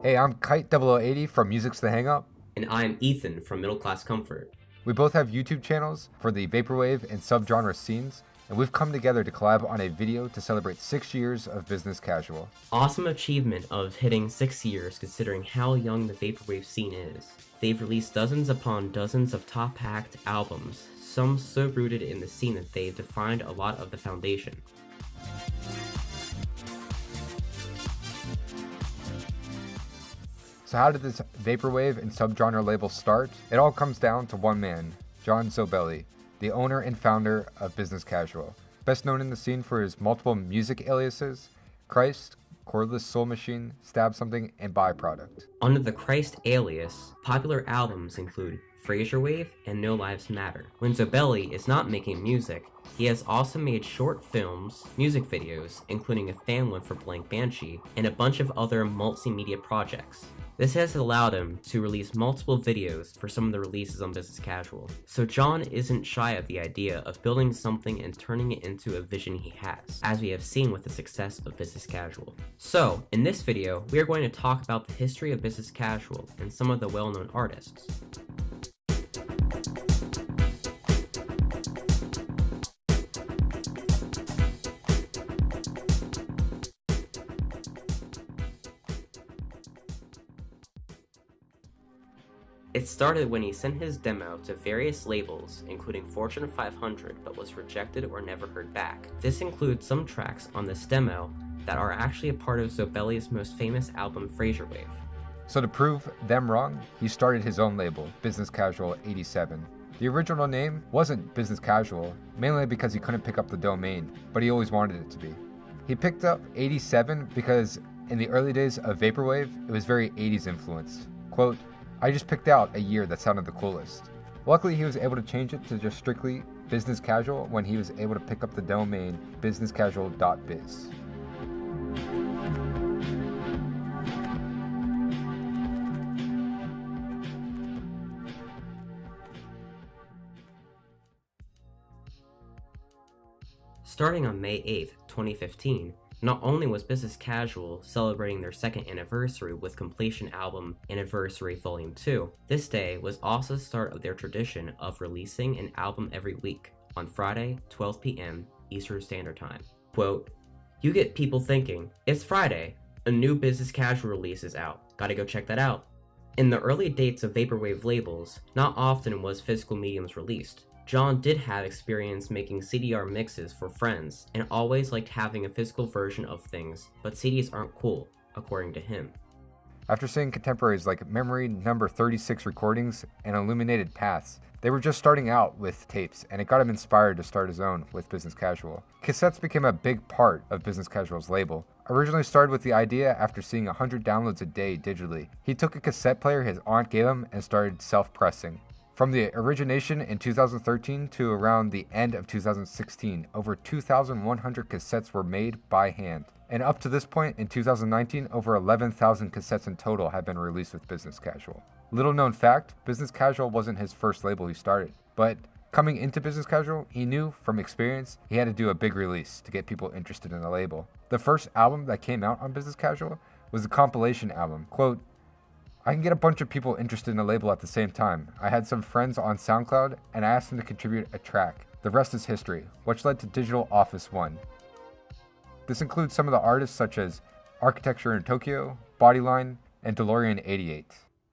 Hey, I'm Kite0080 from MusicsTheHangUp. And I'm Ethan from Middle Class Comfort. We both have YouTube channels for the vaporwave and subgenre scenes, and we've come together to collab on a video to celebrate 6 years of business casual. Awesome achievement of hitting 6 years considering how young the vaporwave scene is. They've released dozens upon dozens of top-packed albums, some so rooted in the scene that they've defined a lot of the foundation. So how did this vaporwave and subgenre label start? It all comes down to one man, John Zobelli, the owner and founder of Business Casual. Best known in the scene for his multiple music aliases, Christ, Cordless Soul Machine, Stab Something, and Byproduct. Under the Christ alias, popular albums include Frasier Wave and No Lives Matter. When Zobelli is not making music, he has also made short films, music videos, including a fan one for Blank Banshee, and a bunch of other multimedia projects. This has allowed him to release multiple videos for some of the releases on Business Casual. So John isn't shy of the idea of building something and turning it into a vision he has, as we have seen with the success of Business Casual. So, in this video, we are going to talk about the history of Business Casual and some of the well-known artists. It started when he sent his demo to various labels, including Fortune 500, but was rejected or never heard back. This includes some tracks on this demo that are actually a part of Zobelli's most famous album, Frasier Wave. So to prove them wrong, he started his own label, Business Casual 87. The original name wasn't Business Casual, mainly because he couldn't pick up the domain, but he always wanted it to be. He picked up 87 because in the early days of vaporwave, it was very 80s influenced. Quote, I just picked out a year that sounded the coolest. Luckily, he was able to change it to just strictly Business Casual when he was able to pick up the domain businesscasual.biz. Starting on May 8th, 2015, not only was Business Casual celebrating their second anniversary with completion album Anniversary Volume 2, this day was also the start of their tradition of releasing an album every week on Friday, 12 p.m. Eastern Standard Time. Quote, you get people thinking, it's Friday, a new Business Casual release is out, gotta go check that out. In the early dates of vaporwave labels, not often was physical mediums released. John did have experience making CDR mixes for friends, and always liked having a physical version of things, but CDs aren't cool, according to him. After seeing contemporaries like Memory Number 36 Recordings and Illuminated Paths, they were just starting out with tapes, and it got him inspired to start his own with Business Casual. Cassettes became a big part of Business Casual's label. Originally started with the idea after seeing 100 downloads a day digitally. He took a cassette player his aunt gave him and started self-pressing. From the origination in 2013 to around the end of 2016, over 2,100 cassettes were made by hand. And up to this point, in 2019, over 11,000 cassettes in total have been released with Business Casual. Little known fact, Business Casual wasn't his first label he started, but coming into Business Casual, he knew from experience he had to do a big release to get people interested in the label. The first album that came out on Business Casual was a compilation album. Quote, I can get a bunch of people interested in a label at the same time. I had some friends on SoundCloud and I asked them to contribute a track. The rest is history, which led to Digital Office 1. This includes some of the artists such as Architecture in Tokyo, Bodyline, and DeLorean 88.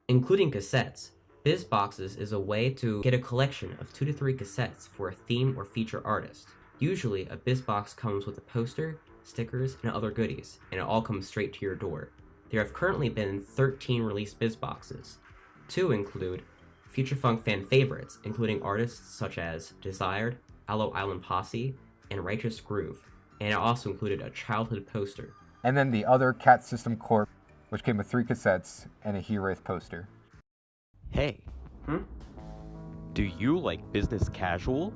Including cassettes, BizBoxes is a way to get a collection of 2 to 3 cassettes for a theme or feature artist. Usually, a BizBox comes with a poster, stickers, and other goodies, and it all comes straight to your door. There have currently been 13 released BizBoxes. 2 include Future Funk fan favorites, including artists such as Desired, Aloe Island Posse, and Righteous Groove, and it also included a childhood poster. And then the other Cat System Corp, which came with 3 cassettes and a He-Wraith poster. Hey. Do you like Business Casual?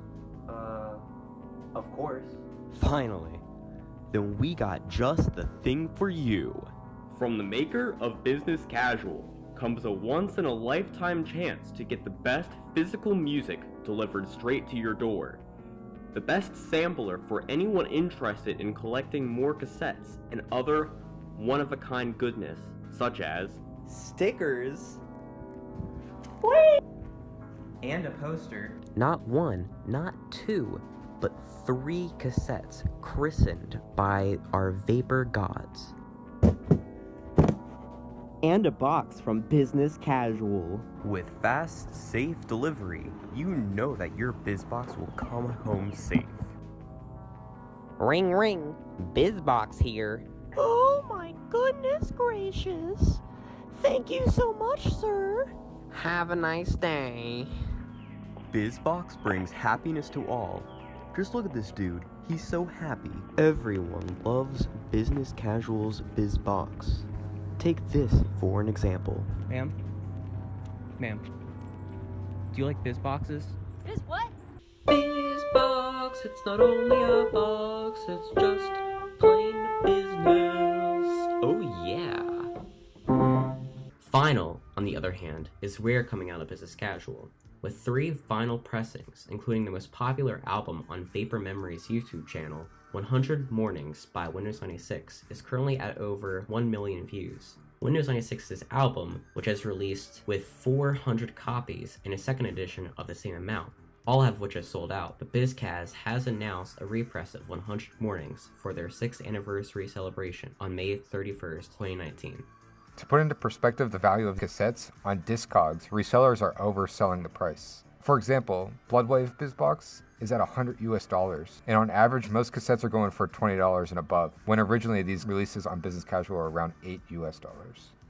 Of course. Finally. Then we got just the thing for you. From the maker of Business Casual comes a once-in-a-lifetime chance to get the best physical music delivered straight to your door. The best sampler for anyone interested in collecting more cassettes and other one-of-a-kind goodness. such as Stickers. And a poster. Not one, not two, but 3 cassettes christened by our vapor gods. And a box from Business Casual. With fast, safe delivery, you know that your BizBox will come home safe. Ring ring, BizBox here. Oh my goodness gracious. Thank you so much, sir. Have a nice day. BizBox brings happiness to all. Just look at this dude. He's so happy. Everyone loves Business Casual's BizBox. Take this for an example. Ma'am? Ma'am. Do you like BizBoxes? Biz what? BizBox, it's not only a box, it's just plain business. Oh yeah. Vinyl, on the other hand, is rare coming out of Business Casual, with 3 vinyl pressings, including the most popular album on Vapor Memory's YouTube channel, 100 Mornings by Windows 96, is currently at over 1 million views. Windows 96's album, which has released with 400 copies and a second edition of the same amount, all of which have sold out, but BizCaz has announced a repress of 100 Mornings for their 6th anniversary celebration on May 31st, 2019. To put into perspective the value of cassettes, on Discogs, resellers are overselling the price. For example, Bloodwave BizBox is at $100 and on average most cassettes are going for $20 and above, when originally these releases on Business Casual are around $8.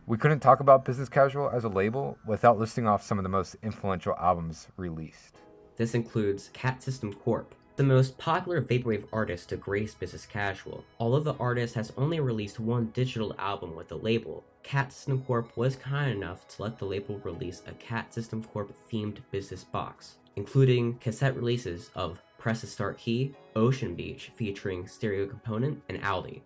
We couldn't talk about Business Casual as a label without listing off some of the most influential albums released. This includes Cat System Corp, the most popular vaporwave artist to grace Business Casual. Although the artist has only released 1 digital album with the label, Cat System Corp was kind enough to let the label release a Cat System Corp themed business box, including cassette releases of Press the Start Key, Ocean Beach featuring Stereo Component, and Aldi.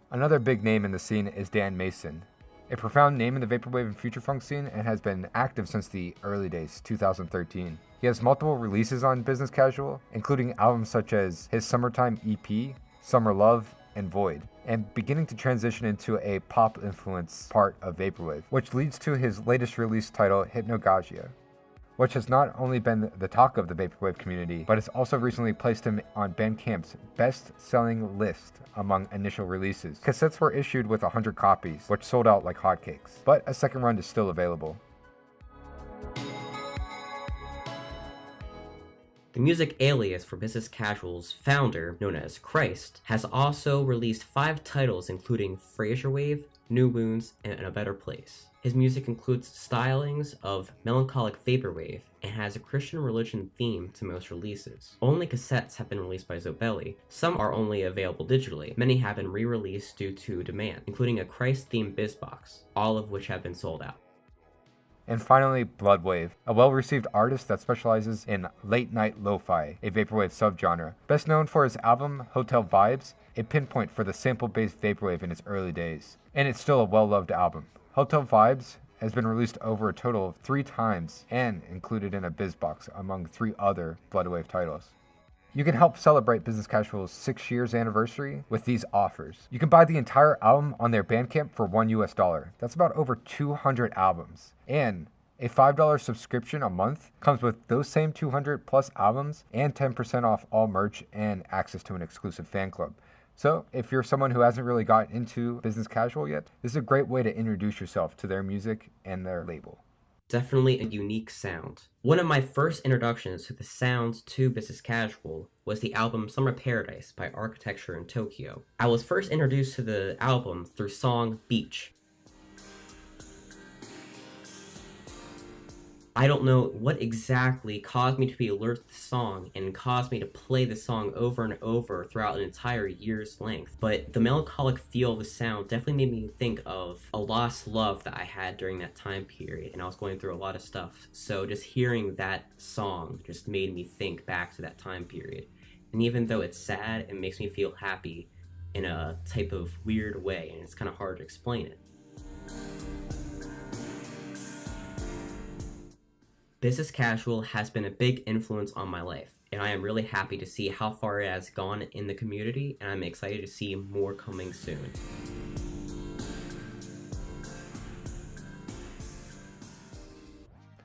Another big name in the scene is Dan Mason, a profound name in the vaporwave and future funk scene and has been active since the early days, 2013. He has multiple releases on Business Casual, including albums such as his Summertime EP, Summer Love, and Void, and beginning to transition into a pop-influenced part of vaporwave, which leads to his latest release title, Hypnagogia, which has not only been the talk of the vaporwave community, but has also recently placed him on Bandcamp's best-selling list among initial releases. Cassettes were issued with 100 copies, which sold out like hotcakes, but a second run is still available. The music alias for Business Casual's founder, known as Christ, has also released 5 titles including Fraser Wave, New Wounds, and A Better Place. His music includes stylings of melancholic vaporwave and has a Christian religion theme to most releases. Only cassettes have been released by Zobelli. Some are only available digitally. Many have been re-released due to demand, including a Christ-themed BizBox, all of which have been sold out. And finally, Bloodwave, a well-received artist that specializes in late-night lo-fi, a vaporwave subgenre. Best known for his album, Hotel Vibes, a pinpoint for the sample-based vaporwave in its early days. And it's still a well-loved album. Hotel Vibes has been released over a total of 3 times and included in a BizBox among 3 other Bloodwave titles. You can help celebrate Business Casual's 6 years anniversary with these offers. You can buy the entire album on their Bandcamp for $1. That's about over 200 albums. And a $5 subscription a month comes with those same 200 plus albums and 10% off all merch and access to an exclusive fan club. So if you're someone who hasn't really gotten into Business Casual yet, this is a great way to introduce yourself to their music and their label. Definitely a unique sound. One of my first introductions to the sound to Business Casual was the album Summer Paradise by Architecture in Tokyo. I was first introduced to the album through song Beach. I don't know what exactly caused me to be alert to the song and caused me to play the song over and over throughout an entire year's length, but the melancholic feel of the sound definitely made me think of a lost love that I had during that time period, and I was going through a lot of stuff, so just hearing that song just made me think back to that time period. And even though it's sad, it makes me feel happy in a type of weird way, and it's kind of hard to explain it. Business Casual has been a big influence on my life, and I am really happy to see how far it has gone in the community, and I'm excited to see more coming soon.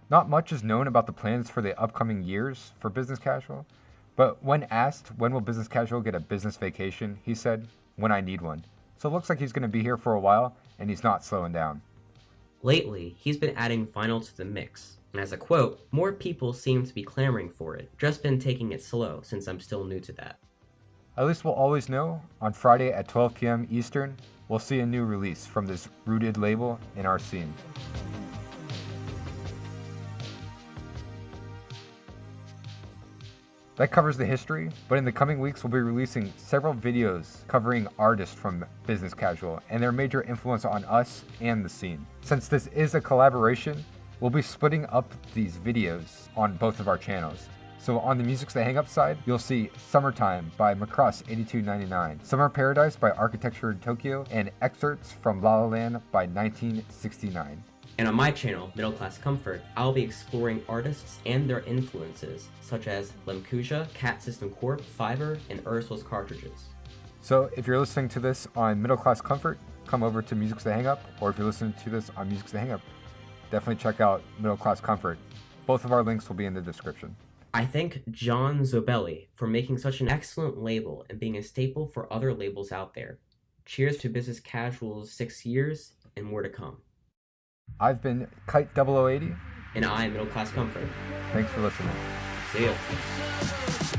Not much is known about the plans for the upcoming years for business casual, but when asked when will business casual get a business vacation, he said, "When I need one." So it looks like he's going to be here for a while, and he's not slowing down. Lately, he's been adding vinyl to the mix, and as a quote, "More people seem to be clamoring for it. Just been taking it slow since I'm still new to that." At least we'll always know, on Friday at 12 p.m. Eastern, we'll see a new release from this rooted label in our scene. That covers the history, but in the coming weeks we'll be releasing several videos covering artists from business casual and their major influence on us and the scene. Since this is a collaboration, we'll be splitting up these videos on both of our channels. So on the Music's The Hang Up side, you'll see Summertime by Macross 8299, Summer Paradise by Architecture in Tokyo, and excerpts from La La Land by 1969. And on my channel, Middle Class Comfort, I'll be exploring artists and their influences, such as Hypnagogia, Cat System Corp, Fiverr, and Ursula's Cartridges. So if you're listening to this on Middle Class Comfort, come over to Music's The Hang Up, or if you're listening to this on Music's The Hang Up, definitely check out Middle Class Comfort. Both of our links will be in the description. I thank John Zobelli for making such an excellent label and being a staple for other labels out there. Cheers to Business Casual's 6 years and more to come. I've been Kite 0080. And I am Middle Class Comfort. Thanks for listening. See ya.